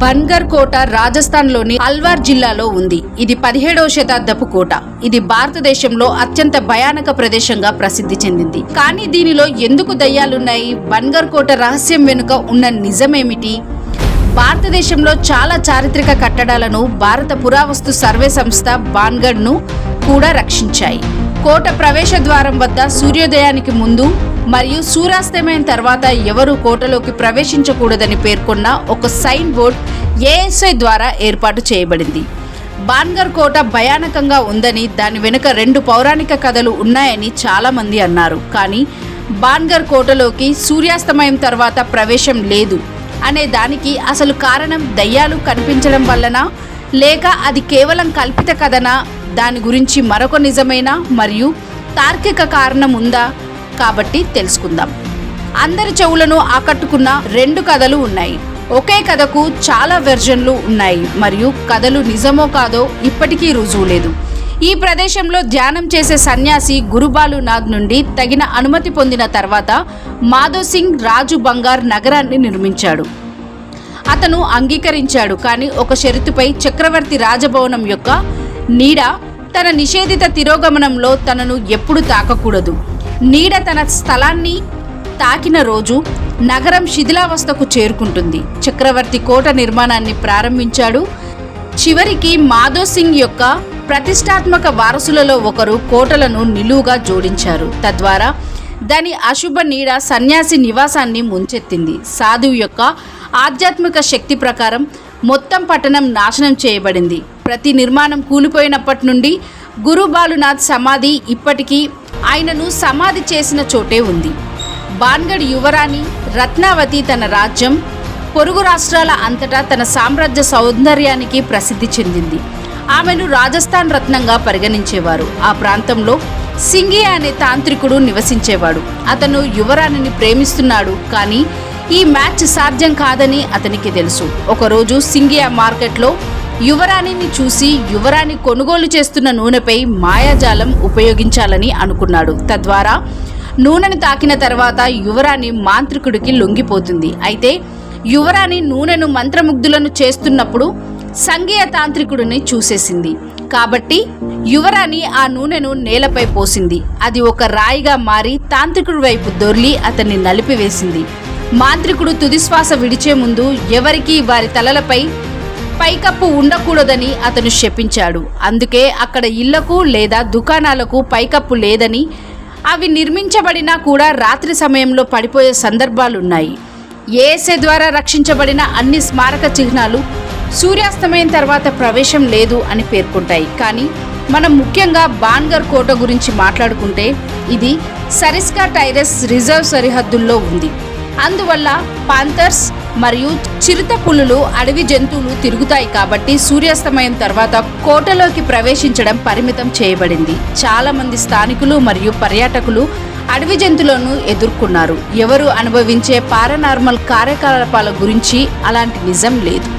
బన్గర్ కోట రాజస్థాన్లోని అల్వార్ జిల్లాలో ఉంది. ఇది 17వ శతాబ్దపు కోట. ఇది భారతదేశంలో అత్యంత భయానక ప్రదేశంగా ప్రసిద్ధి చెందింది. కానీ దీనిలో ఎందుకు దయ్యాలున్నాయి? బన్గర్ కోట రహస్యం వెనుక ఉన్న నిజమేమిటి? భారతదేశంలో చాలా చారిత్రక కట్టడాలను భారత పురావస్తు సర్వే సంస్థ బాన్గఢ్ను కూడా రక్షించాయి. కోట ప్రవేశ ద్వారం వద్ద సూర్యోదయానికి ముందు మరియు సూర్యాస్తమయం తర్వాత ఎవరూ కోటలోకి ప్రవేశించకూడదని పేర్కొన్న ఒక సైన్ బోర్డ్ ఏఎస్ఐ ద్వారా ఏర్పాటు చేయబడింది. బాన్గర్ కోట భయానకంగా ఉందని, దాని వెనుక 2 పౌరాణిక కథలు ఉన్నాయని చాలామంది అన్నారు. కానీ బాన్గర్ కోటలోకి సూర్యాస్తమయం తర్వాత ప్రవేశం లేదు అనే దానికి అసలు కారణం దయ్యాలు కనిపించడం వల్లనా, లేక అది కేవలం కల్పిత కథనా? దాని గురించి మరొక నిజమైన మరియు తార్కిక కారణం ఉందా? కాబట్టి తెలుసుకుందాం. అందరి చెవులను ఆకట్టుకున్న 2 కథలు ఉన్నాయి. ఒకే కథకు చాలా వెర్షన్లు ఉన్నాయి మరియు కథలు నిజమో కాదో ఇప్పటికీ రుజువు లేదు. ఈ ప్రదేశంలో ధ్యానం చేసే సన్యాసి గురుబాలునాథ్ నుండి తగిన అనుమతి పొందిన తర్వాత మాధవ్ సింగ్ రాజు బంగార్ నగరాన్ని నిర్మించాడు. అతను అంగీకరించాడు, కానీ ఒక షరతుపై: చక్రవర్తి రాజభవనం యొక్క నీడ తన నిషేధిత తిరోగమనంలో తనను ఎప్పుడు తాకకూడదు. నీడ తన స్థలాన్ని తాకిన రోజు నగరం శిథిలావస్థకు చేరుకుంటుంది. చక్రవర్తి కోట నిర్మాణాన్ని ప్రారంభించాడు. చివరికి మాధవ్ సింగ్ యొక్క ప్రతిష్టాత్మక వారసులలో ఒకరు కోటలను నిలువుగా జోడించారు. తద్వారా దాని అశుభ నీడ సన్యాసి నివాసాన్ని ముంచెత్తింది. సాధువు యొక్క ఆధ్యాత్మిక శక్తి ప్రకారం మొత్తం పట్టణం నాశనం చేయబడింది. ప్రతి నిర్మాణం కూలిపోయినప్పటి నుండి గురుబాలునాథ్ సమాధి ఇప్పటికీ ఆయనను సమాధి చేసిన చోటే ఉంది. బాన్గఢ్ యువరాణి రత్నావతి తన రాజ్యం, పొరుగు రాష్ట్రాల అంతటా తన సామ్రాజ్య సౌందర్యానికి ప్రసిద్ధి చెందింది. ఆమెను రాజస్థాన్ రత్నంగా పరిగణించేవారు. ఆ ప్రాంతంలో సింగియా అనే తాంత్రికుడు నివసించేవాడు. అతను యువరాణిని ప్రేమిస్తున్నాడు, కానీ ఈ మ్యాచ్ సాధ్యం కాదని అతనికి తెలుసు. ఒకరోజు సింగియా మార్కెట్లో యువరాణిని చూసి యువరాణి కొనుగోలు చేస్తున్న నూనెపై మాయాజాలం ఉపయోగించాలని అనుకున్నాడు. తద్వారా నూనెను తాకిన తర్వాత యువరాణి మాంత్రికుడికి లొంగిపోతుంది. అయితే యువరాణి నూనెను మంత్రముగ్ధులను చేస్తున్నప్పుడు సంగీయ తాంత్రికుడిని చూసేసింది. కాబట్టి యువరాణి ఆ నూనెను నేలపై పోసింది. అది ఒక రాయిగా మారి తాంత్రికుడి వైపు దొర్లి అతన్ని నలిపివేసింది. మాంత్రికుడు తుదిశ్వాస విడిచే ముందు ఎవరికీ వారి తలలపై పైకప్పు ఉండకూడదని అతను శపించాడు. అందుకే అక్కడ ఇళ్లకు లేదా దుకాణాలకు పైకప్పు లేదని, అవి నిర్మించబడినా కూడా రాత్రి సమయంలో పడిపోయే సందర్భాలున్నాయి. ఏఎస్ఐ ద్వారా రక్షించబడిన అన్ని స్మారక చిహ్నాలు సూర్యాస్తమయం తర్వాత ప్రవేశం లేదు అని పేర్కొంటాయి. కానీ మనం ముఖ్యంగా బాన్గర్ కోట గురించి మాట్లాడుకుంటే ఇది సరిస్కా టైరస్ రిజర్వ్ సరిహద్దుల్లో ఉంది. అందువల్ల పాంథర్స్ మరియు చిరుత పులులు, అడవి జంతువులు తిరుగుతాయి. కాబట్టి సూర్యాస్తమయం తర్వాత కోటలోకి ప్రవేశించడం పరిమితం చేయబడింది. చాలా మంది స్థానికులు మరియు పర్యాటకులు అడవి జంతువులను ఎదుర్కొన్నారు. ఎవరు అనుభవించే పారానార్మల్ కార్యకలాపాల గురించి అలాంటి నిజం లేదు.